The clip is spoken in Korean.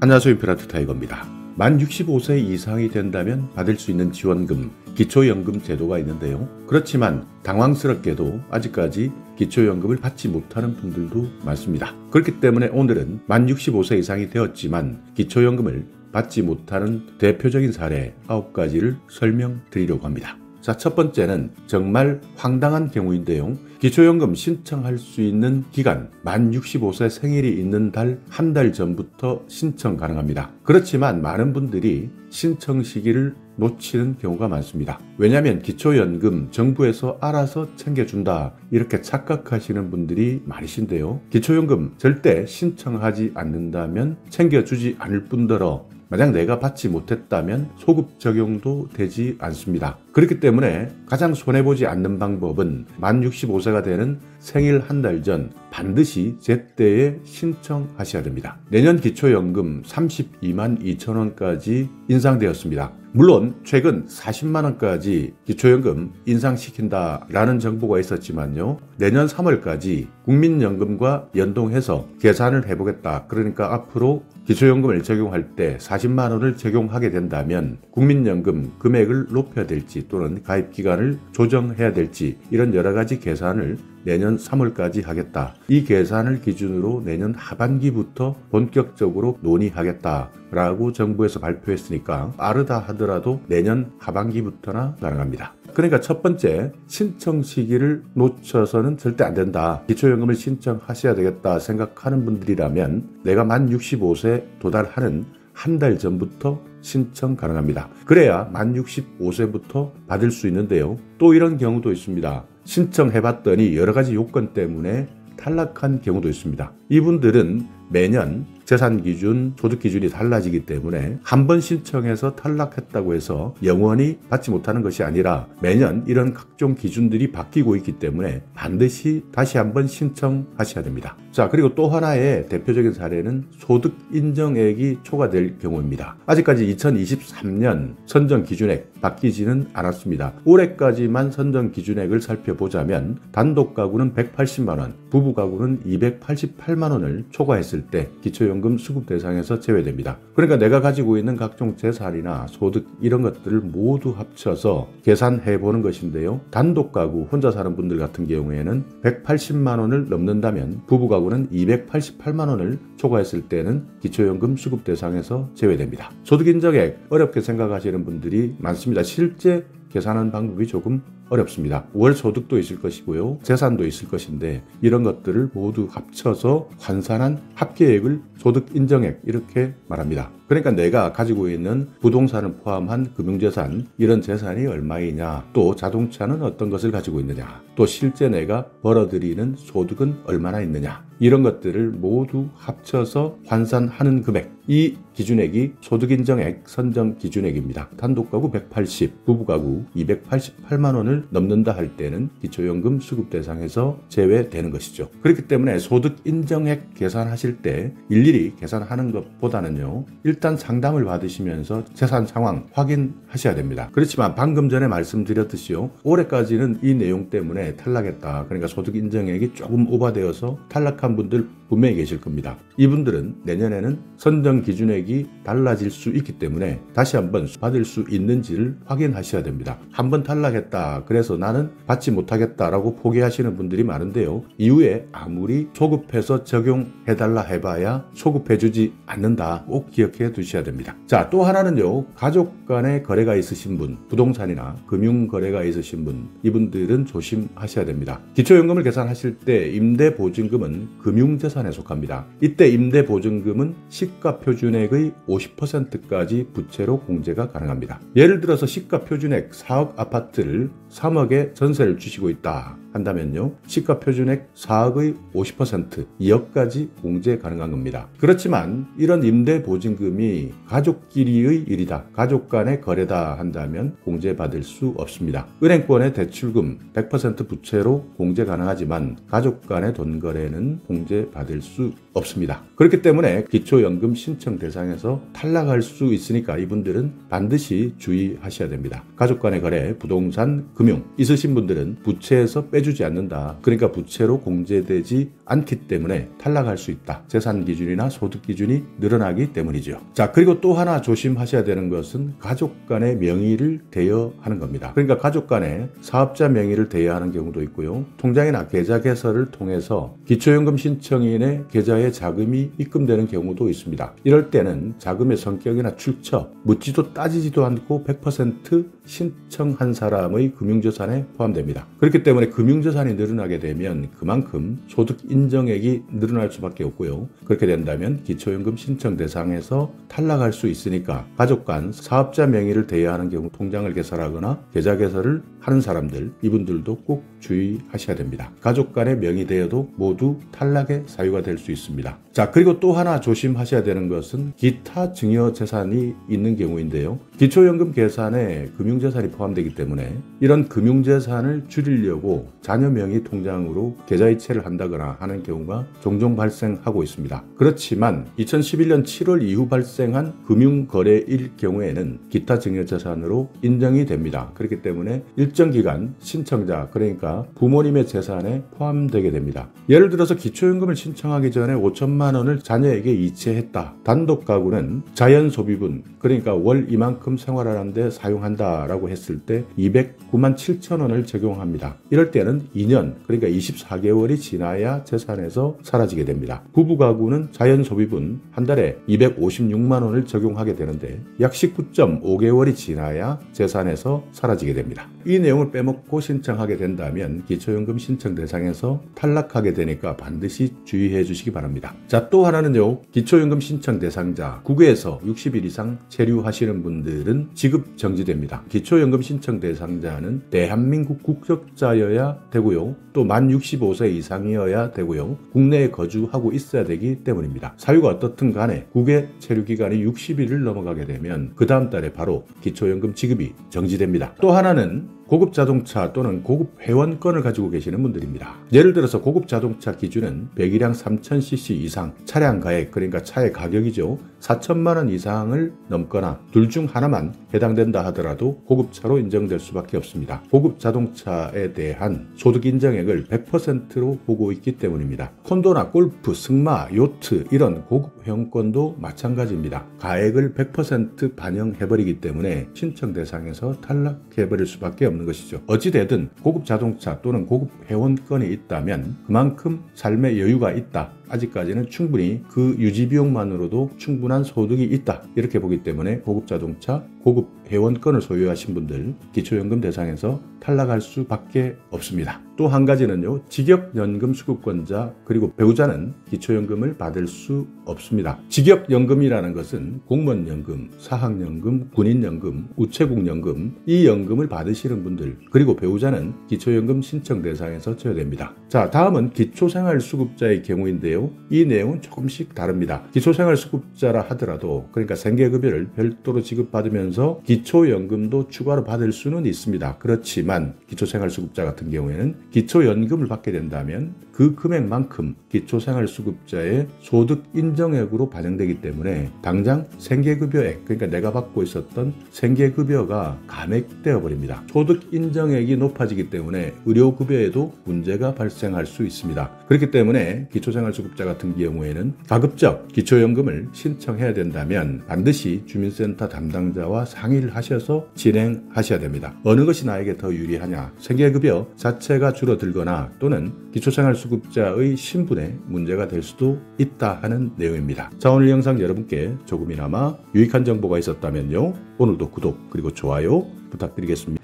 안녕하세요. 임페라트 타이거입니다. 만 65세 이상이 된다면 받을 수 있는 지원금, 기초연금 제도가 있는데요. 그렇지만 당황스럽게도 아직까지 기초연금을 받지 못하는 분들도 많습니다. 그렇기 때문에 오늘은 만 65세 이상이 되었지만 기초연금을 받지 못하는 대표적인 사례 9가지를 설명드리려고 합니다. 자, 첫 번째는 정말 황당한 경우인데요. 기초연금 신청할 수 있는 기간, 만 65세 생일이 있는 달 한 달 전부터 신청 가능합니다. 그렇지만 많은 분들이 신청 시기를 놓치는 경우가 많습니다. 왜냐하면 기초연금 정부에서 알아서 챙겨준다 이렇게 착각하시는 분들이 많으신데요. 기초연금 절대 신청하지 않는다면 챙겨주지 않을 뿐더러 만약 내가 받지 못했다면 소급 적용도 되지 않습니다. 그렇기 때문에 가장 손해보지 않는 방법은 만 65세가 되는 생일 한 달 전 반드시 제때에 신청하셔야 됩니다. 내년 기초연금 32만 2천 원까지 인상되었습니다. 물론 최근 40만 원까지 기초연금 인상시킨다라는 정보가 있었지만요. 내년 3월까지 국민연금과 연동해서 계산을 해보겠다. 그러니까 앞으로 기초연금을 적용할 때 40만 원을 적용하게 된다면 국민연금 금액을 높여야 될지 또는 가입기간을 조정해야 될지 이런 여러 가지 계산을 내년 3월까지 하겠다. 이 계산을 기준으로 내년 하반기부터 본격적으로 논의하겠다라고 정부에서 발표했으니까 빠르다 하더라도 내년 하반기부터나 가능합니다. 그러니까 첫 번째, 신청 시기를 놓쳐서는 절대 안 된다. 기초연금을 신청하셔야 되겠다 생각하는 분들이라면 내가 만 65세 도달하는 한 달 전부터 신청 가능합니다. 그래야 만 65세부터 받을 수 있는데요. 또 이런 경우도 있습니다. 신청해봤더니 여러 가지 요건 때문에 탈락한 경우도 있습니다. 이분들은 매년 재산 기준, 소득 기준이 달라지기 때문에 한 번 신청해서 탈락했다고 해서 영원히 받지 못하는 것이 아니라 매년 이런 각종 기준들이 바뀌고 있기 때문에 반드시 다시 한번 신청하셔야 됩니다. 자, 그리고 또 하나의 대표적인 사례는 소득 인정액이 초과될 경우입니다. 아직까지 2023년 선정 기준액 바뀌지는 않았습니다. 올해까지만 선정 기준액을 살펴보자면 단독 가구는 180만 원, 부부 가구는 288만 원을 초과했을 때 기초연금 수급 대상에서 제외됩니다. 그러니까 내가 가지고 있는 각종 재산이나 소득 이런 것들을 모두 합쳐서 계산해 보는 것인데요. 단독 가구 혼자 사는 분들 같은 경우에는 180만 원을 넘는다면 부부 가구는 288만 원을 초과했을 때는 기초연금 수급 대상에서 제외됩니다. 소득 인정액 어렵게 생각하시는 분들이 많습니다. 실제 계산하는 방법이 조금 어렵습니다. 월 소득도 있을 것이고요. 재산도 있을 것인데 이런 것들을 모두 합쳐서 환산한 합계액을 소득 인정액 이렇게 말합니다. 그러니까 내가 가지고 있는 부동산을 포함한 금융재산 이런 재산이 얼마이냐, 또 자동차는 어떤 것을 가지고 있느냐, 또 실제 내가 벌어들이는 소득은 얼마나 있느냐 이런 것들을 모두 합쳐서 환산하는 금액, 이 기준액이 소득인정액 선정 기준액입니다. 단독가구 180, 부부가구 288만 원을 넘는다 할 때는 기초연금 수급 대상에서 제외되는 것이죠. 그렇기 때문에 소득인정액 계산하실 때 일일이 계산하는 것보다는요, 일단 상담을 받으시면서 재산 상황 확인하셔야 됩니다. 그렇지만 방금 전에 말씀드렸듯이요, 올해까지는 이 내용 때문에 탈락했다. 그러니까 소득인정액이 조금 오버되어서 탈락한 분들 분명히 계실 겁니다. 이분들은 내년에는 선정 기준액이 달라질 수 있기 때문에 다시 한번 받을 수 있는지를 확인하셔야 됩니다. 한번 탈락했다, 그래서 나는 받지 못하겠다라고 포기하시는 분들이 많은데요. 이후에 아무리 소급해서 적용해달라 해봐야 소급해주지 않는다. 꼭 기억해 두셔야 됩니다. 자, 또 하나는요, 가족 간의 거래가 있으신 분, 부동산이나 금융 거래가 있으신 분, 이분들은 조심하셔야 됩니다. 기초연금을 계산하실 때 임대보증금은 금융재산에 속합니다. 이때 임대보증금은 시가표준액의 50%까지 부채로 공제가 가능합니다. 예를 들어서 시가표준액 4억 아파트를 3억에 전세를 주시고 있다 한다면요, 시가표준액 4억의 50%, 2억까지 공제 가능한 겁니다. 그렇지만 이런 임대보증금이 가족끼리의 일이다, 가족 간의 거래다 한다면 공제받을 수 없습니다. 은행권의 대출금 100% 부채로 공제 가능하지만 가족 간의 돈 거래는 공제받을 수 없습니다. 그렇기 때문에 기초연금 신청 대상에서 탈락할 수 있으니까 이분들은 반드시 주의하셔야 됩니다. 가족 간의 거래, 부동산, 금융 있으신 분들은 부채에서 빼주지 않는다. 그러니까 부채로 공제되지 않기 때문에 탈락할 수 있다. 재산 기준이나 소득 기준이 늘어나기 때문이죠. 자, 그리고 또 하나 조심하셔야 되는 것은 가족 간의 명의를 대여하는 겁니다. 그러니까 가족 간에 사업자 명의를 대여하는 경우도 있고요. 통장이나 계좌 개설을 통해서 기초연금 신청인의 계좌에 자금이 입금되는 경우도 있습니다. 이럴 때는 자금의 성격이나 출처, 묻지도 따지지도 않고 100% 신청한 사람의 금융자산에 포함됩니다. 그렇기 때문에 금융자산이 늘어나게 되면 그만큼 소득 인정액이 늘어날 수밖에 없고요. 그렇게 된다면 기초연금 신청 대상에서 탈락할 수 있으니까 가족 간 사업자 명의를 대여하는 경우 통장을 개설하거나 계좌 개설을 하는 사람들, 이분들도 꼭 주의하셔야 됩니다. 가족 간의 명의 대여도 모두 탈락의 사유가 될 수 있습니다. 자, 그리고 또 하나 조심하셔야 되는 것은 기타 증여재산이 있는 경우인데요. 기초연금 계산에 금융재산이 포함되기 때문에 이런 금융재산을 줄이려고 자녀 명의 통장으로 계좌이체를 한다거나 하는 경우가 종종 발생하고 있습니다. 그렇지만 2011년 7월 이후 발생한 금융거래일 경우에는 기타 증여재산으로 인정이 됩니다. 그렇기 때문에 일정 기간 신청자, 그러니까 부모님의 재산에 포함되게 됩니다. 예를 들어서 기초연금을 신청하기 전에 5천만 원을 자녀에게 이체했다. 단독 가구는 자연소비분, 그러니까 월 이만큼 생활하는데 사용한다라고 했을 때 209만 7천 원을 적용합니다. 이럴 때는 2년, 그러니까 24개월이 지나야 재산에서 사라지게 됩니다. 부부 가구는 자연소비분 한 달에 256만 원을 적용하게 되는데 약 19.5개월이 지나야 재산에서 사라지게 됩니다. 이 내용을 빼먹고 신청하게 된다면 기초연금 신청 대상에서 탈락하게 되니까 반드시 주의해 주시기 바랍니다. 자, 또 하나는요. 기초연금 신청 대상자 국외에서 60일 이상 체류하시는 분들은 지급 정지됩니다. 기초연금 신청 대상자는 대한민국 국적자여야 되고요. 또 만 65세 이상이어야 되고요. 국내에 거주하고 있어야 되기 때문입니다. 사유가 어떻든 간에 국외 체류 기간이 60일을 넘어가게 되면 그 다음 달에 바로 기초연금 지급이 정지됩니다. 또 하나는 고급 자동차 또는 고급 회원권을 가지고 계시는 분들입니다. 예를 들어서 고급 자동차 기준은 배기량 3000cc 이상, 차량 가액, 그러니까 차의 가격이죠. 4천만 원 이상을 넘거나 둘 중 하나만 해당된다 하더라도 고급차로 인정될 수밖에 없습니다. 고급 자동차에 대한 소득 인정액을 100%로 보고 있기 때문입니다. 콘도나 골프, 승마, 요트 이런 고급 회원권도 마찬가지입니다. 가액을 100% 반영해버리기 때문에 신청 대상에서 탈락해버릴 수밖에 없는 것이죠. 어찌되든 고급 자동차 또는 고급 회원권이 있다면 그만큼 삶의 여유가 있다. 아직까지는 충분히 그 유지 비용만으로도 충분한 소득이 있다. 이렇게 보기 때문에 고급 자동차, 고급 회원권을 소유하신 분들 기초연금 대상에서 탈락할 수밖에 없습니다. 또 한 가지는요. 직역연금 수급권자 그리고 배우자는 기초연금을 받을 수 없습니다. 직역연금이라는 것은 공무원연금, 사학연금, 군인연금, 우체국연금 이 연금을 받으시는 분들 그리고 배우자는 기초연금 신청 대상에서 제외됩니다. 자, 다음은 기초생활수급자의 경우인데요. 이 내용은 조금씩 다릅니다. 기초생활수급자라 하더라도 그러니까 생계급여를 별도로 지급받으면서 기초연금도 추가로 받을 수는 있습니다. 그렇지만 기초생활수급자 같은 경우에는 기초연금을 받게 된다면 그 금액만큼 기초생활수급자의 소득 인정액으로 반영되기 때문에 당장 생계급여액, 그러니까 내가 받고 있었던 생계급여가 감액되어 버립니다. 소득 인정액이 높아지기 때문에 의료급여에도 문제가 발생할 수 있습니다. 그렇기 때문에 기초생활수급자 같은 경우에는 가급적 기초연금을 신청해야 된다면 반드시 주민센터 담당자와 상의를 하셔서 진행하셔야 됩니다. 어느 것이 나에게 더 유리하냐? 생계급여 자체가 줄어들거나 또는 기초생활수급자의 신분에 문제가 될 수도 있다 하는 내용입니다. 자, 오늘 영상 여러분께 조금이나마 유익한 정보가 있었다면요. 오늘도 구독 그리고 좋아요 부탁드리겠습니다.